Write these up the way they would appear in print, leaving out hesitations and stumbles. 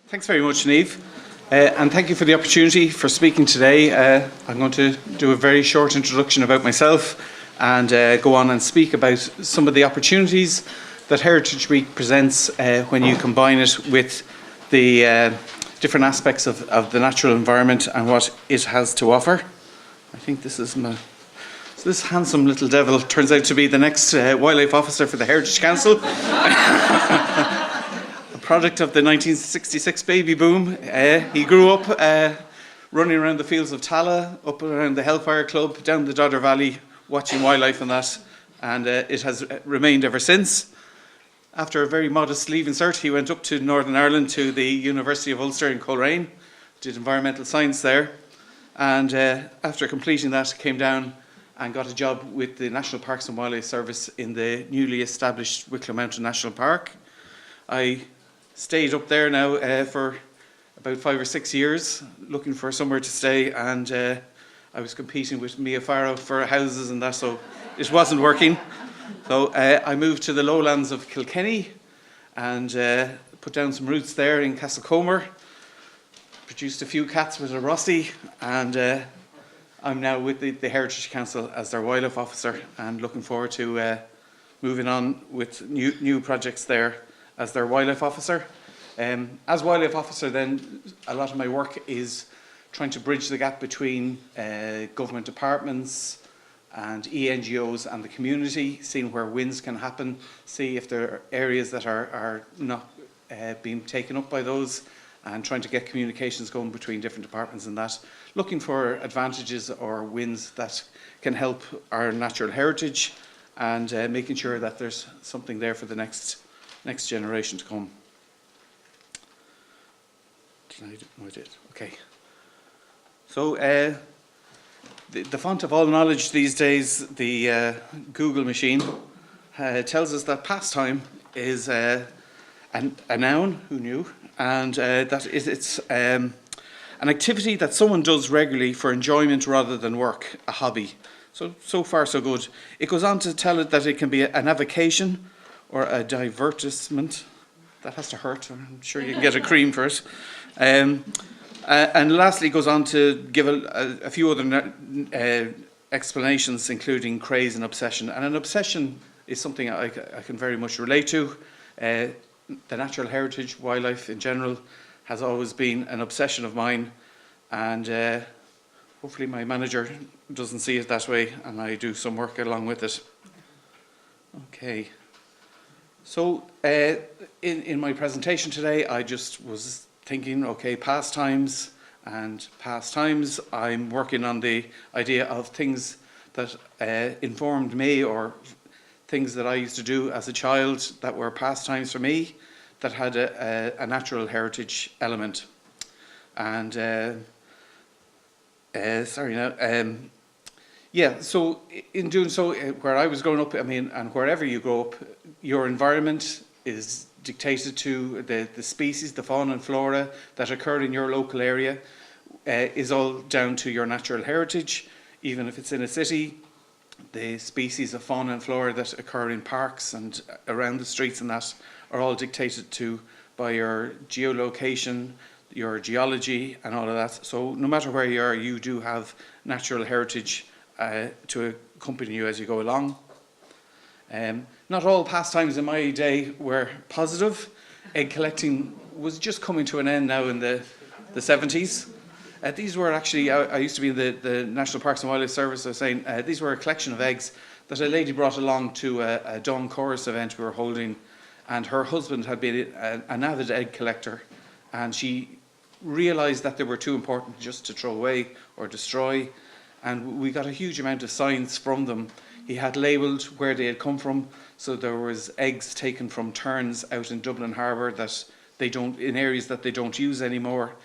Thanks very much, Niamh. And thank you for the opportunity for speaking today. I'm going to do a very short introduction about myself and go on and speak about some of the opportunities that Heritage Week presents when you combine it with the different aspects of the natural environment and what it has to offer. I think this is this handsome little devil turns out to be the next wildlife officer for the Heritage Council. A product of the 1966 baby boom. He grew up running around the fields of Tala, up around the Hellfire Club, down the Dodder Valley, watching wildlife and that, and it has remained ever since. After a very modest leaving cert, he went up to Northern Ireland to the University of Ulster in Coleraine, did environmental science there, and after completing that came down and got a job with the National Parks and Wildlife Service in the newly established Wicklow Mountain National Park. I stayed up there now for about 5 or 6 years, looking for somewhere to stay, and I was competing with Mia Farrow for houses and that, so it wasn't working. So I moved to the lowlands of Kilkenny and put down some roots there in Castlecomer, produced a few cats with a Rossi, and I'm now with the Heritage Council as their wildlife officer and looking forward to moving on with new projects there as their wildlife officer. As wildlife officer then, a lot of my work is trying to bridge the gap between government departments and ENGOs and the community, seeing where wins can happen, see if there are areas that are not being taken up by those, and trying to get communications going between different departments and that, looking for advantages or wins that can help our natural heritage and making sure that there's something there for the next generation to come. I did. Okay. So the font of all knowledge these days, the Google machine, tells us that pastime is a noun, who knew, and that it's an activity that someone does regularly for enjoyment rather than work, a hobby. So far so good. It goes on to tell it that it can be an avocation or a divertissement. That has to hurt. I'm sure you can get a cream for it. And lastly, goes on to give a few other explanations, including craze and obsession. And an obsession is something I can very much relate to. The natural heritage, wildlife in general, has always been an obsession of mine. And hopefully my manager doesn't see it that way, and I do some work along with it. Okay. So in my presentation today, I just was thinking, okay, pastimes. I'm working on the idea of things that informed me, or things that I used to do as a child that were pastimes for me, that had a natural heritage element. And yeah, so in doing so, where I was growing up, I mean, and wherever you grow up, your environment is dictated to the species, the fauna and flora that occur in your local area, is all down to your natural heritage. Even if it's in a city, the species of fauna and flora that occur in parks and around the streets and that are all dictated to by your geolocation, your geology and all of that. So no matter where you are, you do have natural heritage to accompany you as you go along. Not all pastimes in my day were positive. Egg collecting was just coming to an end now in the 70s. These were actually, I used to be in the National Parks and Wildlife Service. I was saying these were a collection of eggs that a lady brought along to a dawn chorus event we were holding, and her husband had been an avid egg collector, and she realised that they were too important just to throw away or destroy, and we got a huge amount of science from them. He had labelled where they had come from, so there was eggs taken from terns out in Dublin Harbour that they don't, in areas that they don't use anymore.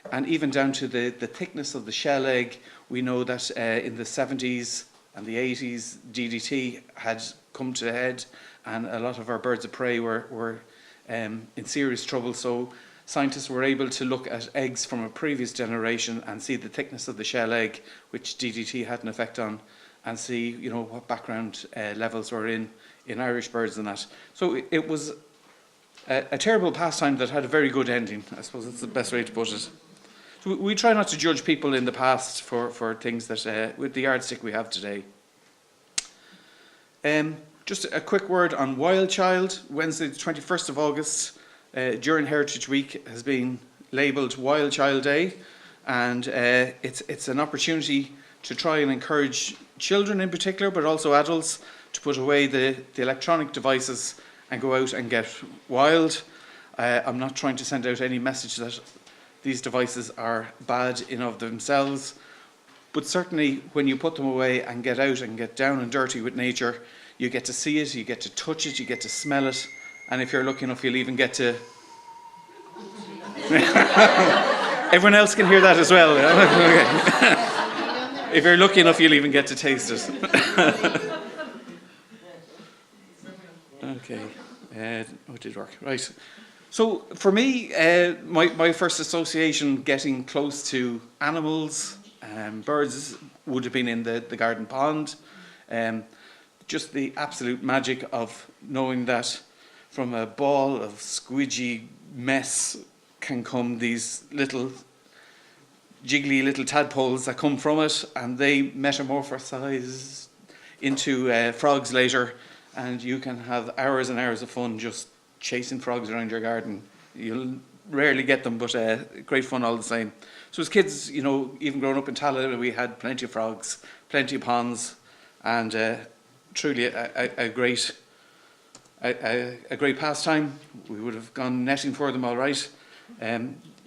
And even down to the thickness of the shell egg, we know that in the 70s and the 80s, DDT had come to a head, and a lot of our birds of prey were in serious trouble. So scientists were able to look at eggs from a previous generation and see the thickness of the shell egg, which DDT had an effect on, and see, you know, what background levels were in Irish birds and that. So it was a terrible pastime that had a very good ending. I suppose that's the best way to put it. So we try not to judge people in the past for things that, with the yardstick we have today. Just a quick word on Wild Child. Wednesday the 21st of August during Heritage Week has been labelled Wild Child Day, and it's an opportunity to try and encourage children in particular, but also adults, to put away the electronic devices and go out and get wild. I'm not trying to send out any message that these devices are bad in of themselves, but certainly when you put them away and get out and get down and dirty with nature, you get to see it, you get to touch it, you get to smell it, and if you're lucky enough, you'll even get to... Everyone else can hear that as well. Okay. If you're lucky enough, you'll even get to taste it. Okay, it did work. Right. So for me, my first association getting close to animals, birds, would have been in the garden pond. Just the absolute magic of knowing that from a ball of squidgy mess can come these little jiggly little tadpoles that come from it, and they metamorphosize into frogs later, and you can have hours and hours of fun just chasing frogs around your garden. You'll rarely get them, but great fun all the same. So as kids, you know, even growing up in Fallow, we had plenty of frogs, plenty of ponds, and truly a great pastime. We would have gone netting for them all right.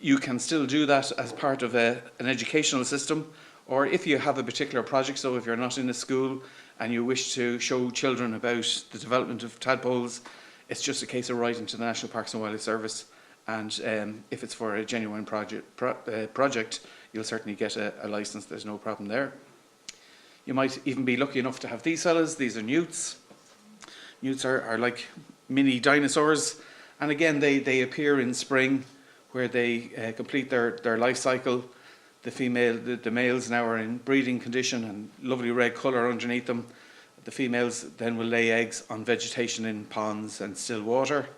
You can still do that as part of an educational system, or if you have a particular project, so if you're not in a school and you wish to show children about the development of tadpoles, it's just a case of writing to the National Parks and Wildlife Service, and if it's for a genuine project, you'll certainly get a licence. There's no problem there. You might even be lucky enough to have these fellas. These are newts. Newts are like mini dinosaurs, and again they appear in spring, where they complete their life cycle. The males now are in breeding condition and lovely red colour underneath them. The females then will lay eggs on vegetation in ponds and still water,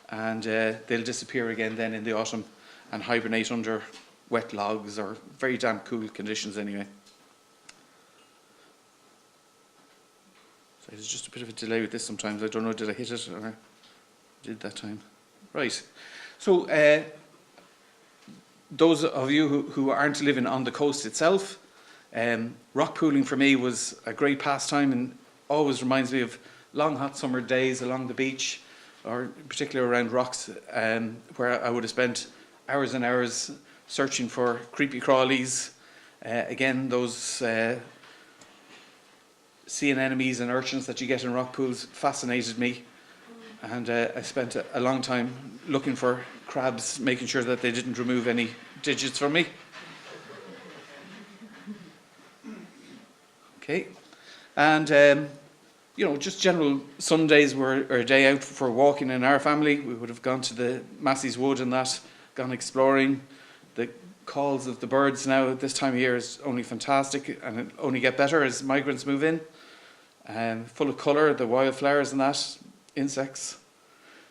and they'll disappear again then in the autumn and hibernate under wet logs or very damp, cool conditions anyway. So there's just a bit of a delay with this sometimes. I don't know, did I hit it or did that time? Right. So those of you who aren't living on the coast itself, rock pooling for me was a great pastime and always reminds me of long hot summer days along the beach, or particularly around rocks, where I would have spent hours and hours searching for creepy crawlies. Again, those sea anemones and urchins that you get in rock pools fascinated me, and I spent a long time looking for crabs, making sure that they didn't remove any digits from me. Okay, and you know, just general Sundays were a day out for walking in our family. We would have gone to the Massey's Wood and that, gone exploring. The calls of the birds now at this time of year is only fantastic, and it only get better as migrants move in. Full of colour, the wildflowers and that, insects.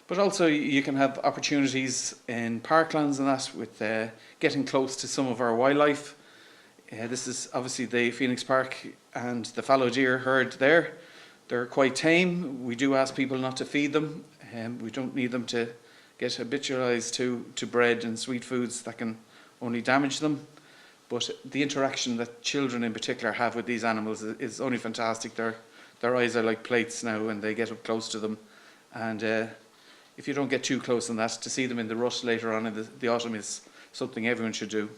But also you can have opportunities in parklands and that with getting close to some of our wildlife. This is obviously the Phoenix Park and the fallow deer herd there. They're quite tame. We do ask people not to feed them. We don't need them to get habitualised to bread and sweet foods that can only damage them. But the interaction that children in particular have with these animals is only fantastic. Their eyes are like plates now and they get up close to them. And if you don't get too close on that, to see them in the rut later on in the autumn is something everyone should do.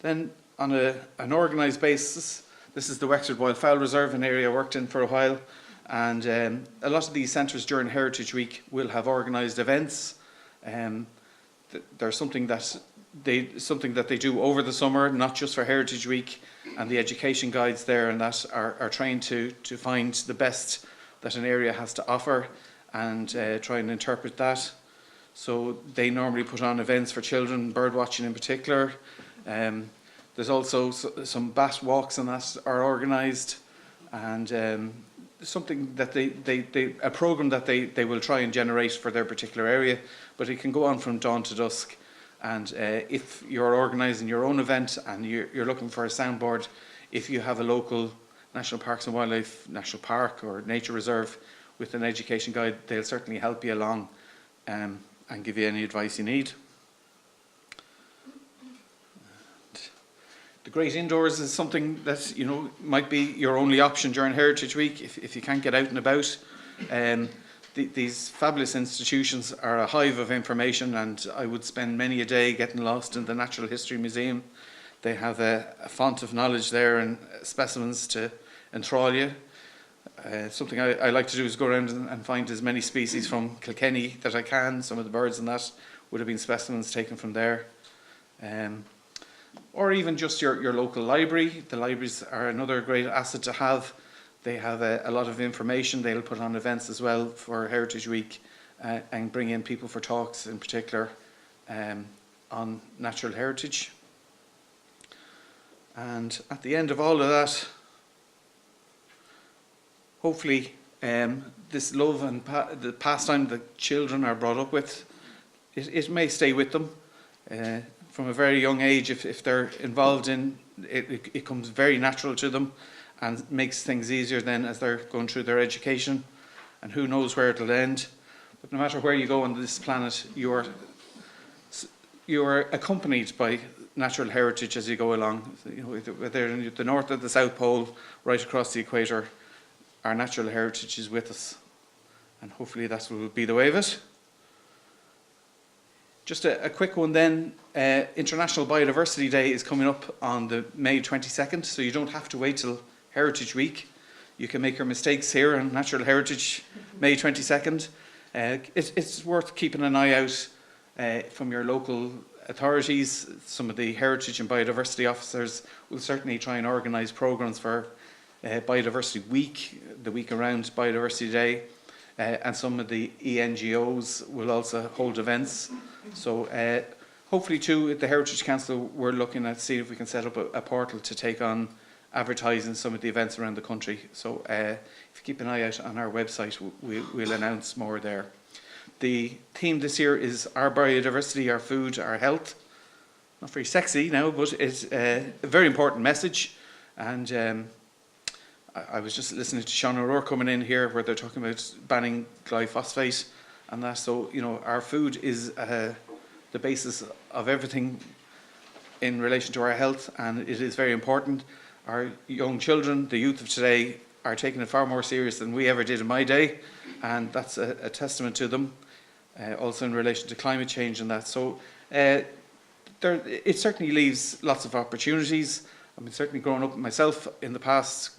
Then on an organised basis, this is the Wexford Wildfowl Reserve, an area I worked in for a while, and a lot of these centres during Heritage Week will have organised events. There's something that they do over the summer, not just for Heritage Week, and the education guides there and that are trained to find the best that an area has to offer and try and interpret that. So they normally put on events for children, bird watching in particular. There's also some bat walks and that are organised, and something that a program that they will try and generate for their particular area, but it can go on from dawn to dusk. And if you're organising your own event and you're looking for a soundboard, if you have a local National Parks and Wildlife National Park or nature reserve with an education guide, they'll certainly help you along and give you any advice you need. The Great Indoors is something that might be your only option during Heritage Week if you can't get out and about. These fabulous institutions are a hive of information, and I would spend many a day getting lost in the Natural History Museum. They have a font of knowledge there and specimens to enthrall you. Something I like to do is go around and find as many species from Kilkenny that I can. Some of the birds and that would have been specimens taken from there. Or even just your local library. The libraries are another great asset to have. They have a lot of information. They'll put on events as well for Heritage Week and bring in people for talks in particular on natural heritage. And at the end of all of that, hopefully this love and the pastime that children are brought up with, it may stay with them. From a very young age, if they're involved in it, it comes very natural to them and makes things easier then as they're going through their education, and who knows where it'll end. But no matter where you go on this planet, you are accompanied by natural heritage as you go along. Whether in the North or the South Pole, right across the equator, our natural heritage is with us, and hopefully that will be the way of it. Just a quick one then, International Biodiversity Day is coming up on the May 22nd, so you don't have to wait till Heritage Week. You can make your mistakes here on Natural Heritage, May 22nd. It's worth keeping an eye out from your local authorities. Some of the Heritage and Biodiversity officers will certainly try and organise programmes for Biodiversity Week, the week around Biodiversity Day. And some of the ENGOs will also hold events. So hopefully too, at the Heritage Council, we're looking at seeing if we can set up a portal to take on advertising some of the events around the country. So if you keep an eye out on our website, we'll announce more there. The theme this year is Our Biodiversity, Our Food, Our Health. Not very sexy now, but it's a very important message. And I was just listening to Sean O'Rourke coming in here where they're talking about banning glyphosate and that. So, our food is the basis of everything in relation to our health, and it is very important. Our young children, the youth of today, are taking it far more serious than we ever did in my day, and that's a testament to them. Also in relation to climate change and that. So it certainly leaves lots of opportunities. I mean, certainly growing up myself in the past,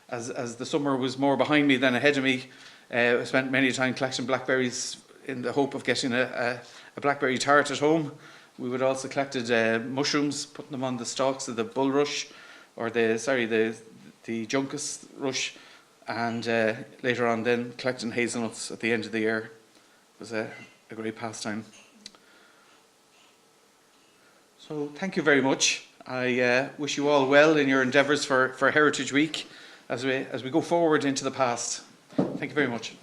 as the summer was more behind me than ahead of me, I spent many time collecting blackberries in the hope of getting a blackberry tart at home. We would also collected mushrooms, putting them on the stalks of the bulrush, or the juncus rush, and later on then collecting hazelnuts at the end of the year. It was a great pastime. So thank you very much. I wish you all well in your endeavours for Heritage Week as we go forward into the past. Thank you very much.